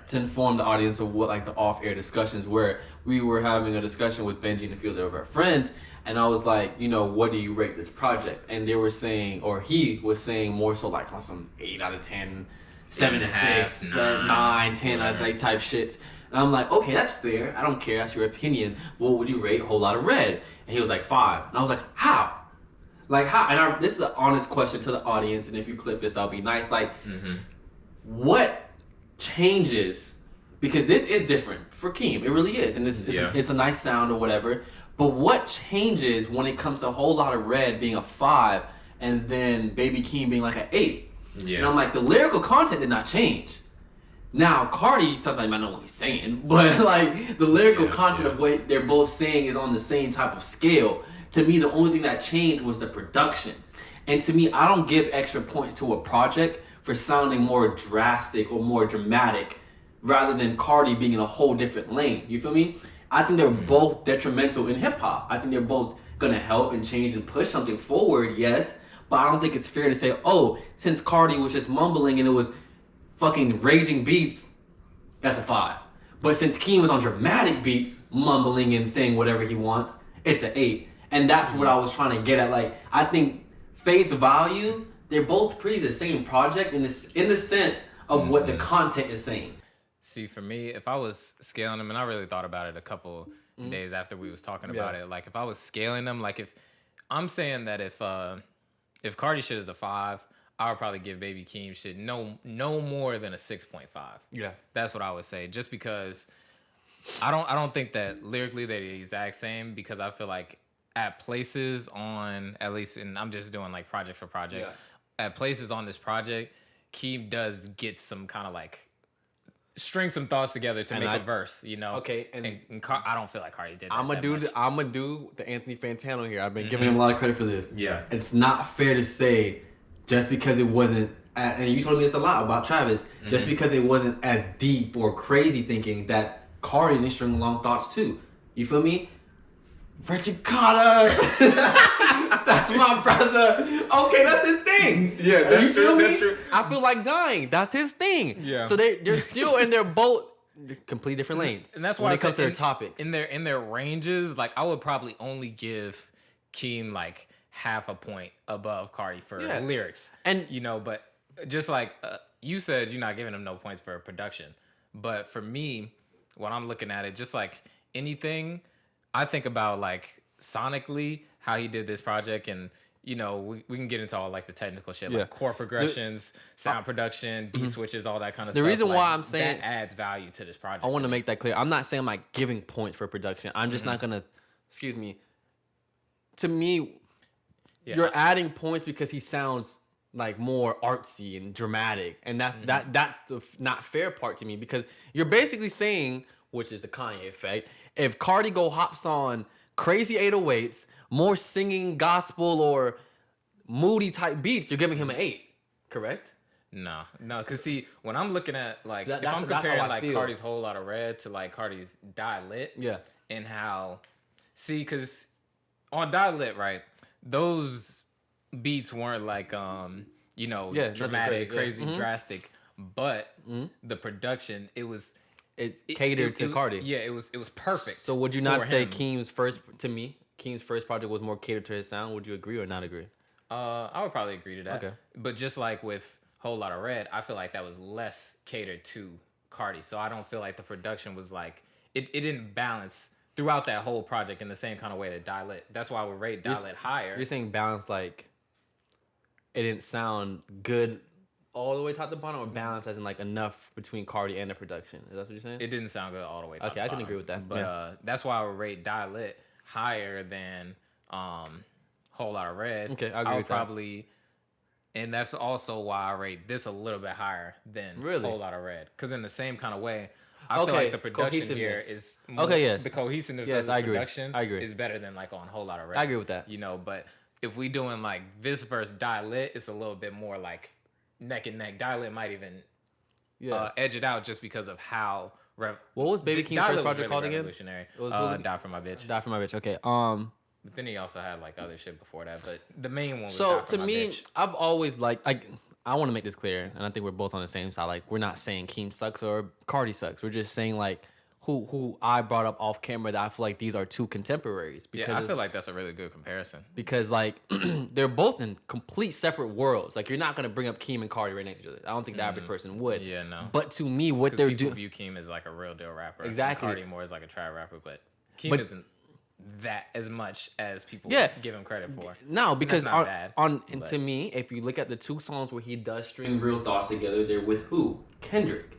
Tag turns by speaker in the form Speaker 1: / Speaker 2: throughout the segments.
Speaker 1: to inform the audience of what like the off-air discussions were. We were having a discussion with Benji and a few of our friends, and I was like, what do you rate this project? And they were saying, or he was saying more so like on some 8 out of 10, 7 to 6, 9, 10 out of 10 type shit. And I'm like, okay, that's fair. I don't care. That's your opinion. What would you rate Whole Lotta Red? And he was like 5. And I was like, how? Like how? And this is an honest question to the audience. And if you clip this, I'll be nice. Like, what changes? Because this is different for Keem. It really is. And it's a nice sound or whatever. But what changes when it comes to Whole Lotta Red being a 5 and then Baby Keem being like an 8? Yeah. And I'm like, the lyrical content did not change. Now, Cardi, sometimes might know what he's saying, but like the lyrical content of what they're both saying is on the same type of scale. To me, the only thing that changed was the production. And to me, I don't give extra points to a project for sounding more drastic or more dramatic rather than Cardi being in a whole different lane. You feel me? I think they're both detrimental in hip hop. I think they're both gonna help and change and push something forward, yes. But I don't think it's fair to say, oh, since Cardi was just mumbling and it was fucking raging beats, that's a 5. But since Keem was on dramatic beats, mumbling and saying whatever he wants, it's an 8. And that's what I was trying to get at. Like, I think face value, they're both pretty the same project in the sense of what the content is saying.
Speaker 2: See, for me, if I was scaling them, and I really thought about it a couple days after we was talking about it, like if I was scaling them, like if I'm saying that if Cardi shit is a 5, I would probably give Baby Keem shit no more than a 6.5.
Speaker 1: Yeah,
Speaker 2: that's what I would say. Just because I don't think that lyrically they're the exact same, because I feel like at places on, at least, and I'm just doing like project for project, at places on this project, Keem does get some kind of like string some thoughts together to make a verse,
Speaker 1: Okay,
Speaker 2: and I don't feel like Cardi did that.
Speaker 1: I'm gonna do the Anthony Fantano here. I've been giving him a lot of credit for this. Yeah, it's not fair to say just because it wasn't, and you told me this a lot about Travis, just because it wasn't as deep or crazy thinking that Cardi didn't string along thoughts too. You feel me? Richard Carter, that's my brother. Okay, that's his thing. Yeah, that's true. That's true. I feel like dying. That's his thing. Yeah. So they're still in their both completely different lanes.
Speaker 2: And that's why when it comes to their topics. In their ranges, like I would probably only give Keem like half a point above Cardi for lyrics. And but just like you said, you're not giving him no points for production. But for me, when I'm looking at it, just like anything, I think about like sonically how he did this project, and we can get into all like the technical shit, like chord progressions, sound production, beat switches, all that kind of stuff.
Speaker 1: The reason
Speaker 2: like,
Speaker 1: why I'm saying
Speaker 2: that adds value to this project.
Speaker 1: I want to make that clear. I'm not saying I'm like giving points for production. I'm just not gonna. Excuse me. To me, you're adding points because he sounds like more artsy and dramatic, and that's the not fair part to me, because you're basically saying, which is the Kanye effect, if Cardi hops on crazy 808s, more singing gospel or moody type beats, you're giving him an 8, correct?
Speaker 2: No, because see, when I'm looking at like, if I'm comparing like Cardi's Whole Lotta Red to like Cardi's Die Lit, and how, see, because on Die Lit, right, those beats weren't like dramatic, crazy, drastic, but the production, it catered to Cardi. Yeah, it was perfect. So would you not say Keem's first project was more catered to his sound? Would you agree or not agree? I would probably agree to that. Okay. But just like with Whole Lotta Red, I feel like that was less catered to Cardi. So I don't feel like the production was like, it didn't balance throughout that whole project in the same kind of way that Die Lit. That's why I would rate Die Lit higher.
Speaker 1: You're saying balance like it didn't sound good all the way top to bottom, or balance as in like enough between Cardi and the production? Is that what you're saying?
Speaker 2: It didn't sound good all the way top to
Speaker 1: bottom.
Speaker 2: I
Speaker 1: can agree with that.
Speaker 2: But that's why I would rate Die Lit higher than Whole Lotta Red.
Speaker 1: Okay, I agree with
Speaker 2: probably, and that's also why I rate this a little bit higher than Whole Lotta Red. Because in the same kind of way, I feel like the production here is more, the cohesiveness of the production is better than like on Whole Lotta Red.
Speaker 1: I agree with that.
Speaker 2: But if we doing like this versus Die Lit, it's a little bit more like neck and neck. Die Lit might even edge it out just because of how.
Speaker 1: What was Baby Keem's first project called again?
Speaker 2: Die For My Bitch.
Speaker 1: Die For My Bitch. Okay.
Speaker 2: But then he also had like other shit before that, but the main one was Die For My Bitch.
Speaker 1: I've always liked, like, I want to make this clear, and I think we're both on the same side. Like, we're not saying Keem sucks or Cardi sucks. We're just saying, like, who I brought up off camera that I feel like these are two contemporaries.
Speaker 2: Because I feel like that's a really good comparison.
Speaker 1: Because, like, they're both in complete separate worlds. Like, you're not going to bring up Keem and Cardi right next to each other. I don't think the average person would.
Speaker 2: Yeah, no.
Speaker 1: But to me, what they're doing...
Speaker 2: view Keem as, like, a real deal rapper.
Speaker 1: Exactly.
Speaker 2: And Cardi more as, like, a trap rapper. But Keem isn't that as much as people give him credit for.
Speaker 1: No, because to me, if you look at the two songs where he does string real thoughts together, they're with who? Kendrick.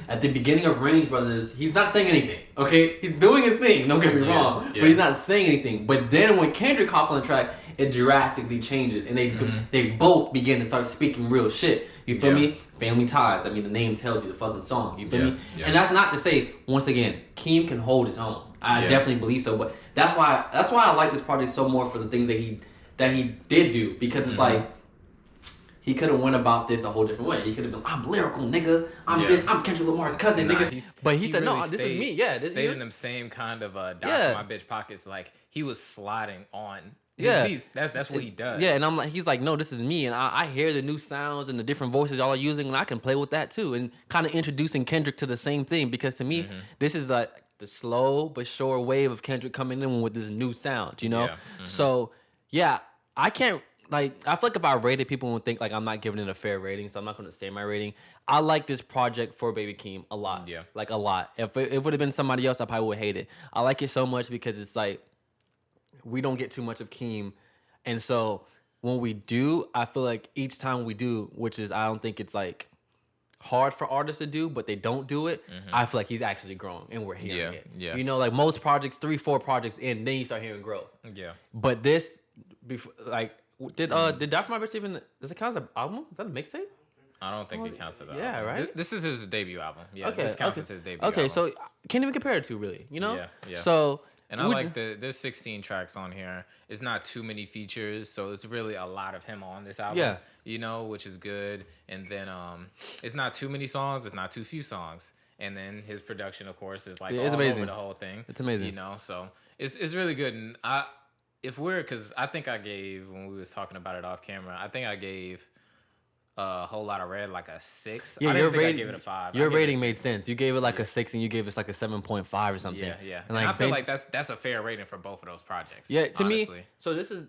Speaker 1: At the beginning of Range Brothers, he's not saying anything. Okay, he's doing his thing. Don't get me wrong, but he's not saying anything. But then when Kendrick hops on the track, it drastically changes, and they both begin to start speaking real shit. You feel me? Family Ties. I mean, the name tells you the fucking song. You feel me? Yeah. And that's not to say, once again, Keem can hold his own. I definitely believe so. But that's why I like this project so more for the things that he did do, because it's like he could have went about this a whole different way. He could have been, I'm lyrical, nigga. I'm Kendrick Lamar's cousin, nigga. But he said, really no, this is me. Yeah, this
Speaker 2: stayed in them same kind of down for my bitch pockets. Like, he was sliding on. Beats. That's what he does.
Speaker 1: Yeah, and I'm like, he's like, no, this is me, and I hear the new sounds and the different voices y'all are using, and I can play with that too, and kind of introducing Kendrick to the same thing, because to me, this is the slow but sure wave of Kendrick coming in with this new sound, you know. So I can't, like, I feel like if I rated, people would think like I'm not giving it a fair rating, so I'm not going to say my rating. I like this project for Baby Keem a lot, like a lot. If it would have been somebody else, I probably would hate it. I like it so much because it's like, we don't get too much of Keem, and so when we do, I feel like each time we do, which is, I don't think it's like hard for artists to do, but they don't do it, I feel like he's actually growing, and we're hearing it. Yeah. You know, like most projects, 3-4 projects in, then you start hearing growth. Yeah. But this, before, like, did Die For My Bitch even, does it count as an album? Is that a mixtape?
Speaker 2: I don't think it counts as an
Speaker 1: album. Right?
Speaker 2: This is his debut album. Yeah, this counts as his debut album.
Speaker 1: Okay, so can't even compare it to, really, you know?
Speaker 2: Yeah.
Speaker 1: So...
Speaker 2: And I like there's 16 tracks on here. It's not too many features, so it's really a lot of him on this album. Yeah. You know, which is good. And then it's not too many songs, it's not too few songs. And then his production, of course, is like all over the whole thing.
Speaker 1: It's amazing.
Speaker 2: You know, so it's really good. And because I think I gave, when we was talking about it off camera, I think I gave a Whole Lot of Red like a 6.
Speaker 1: Yeah,
Speaker 2: I didn't think I gave it a 5.
Speaker 1: Your rating made sense. You gave it like a 6, and you gave us like a 7.5 or something.
Speaker 2: Yeah. And like, I feel like that's a fair rating for both of those projects.
Speaker 1: Yeah, to me. So this is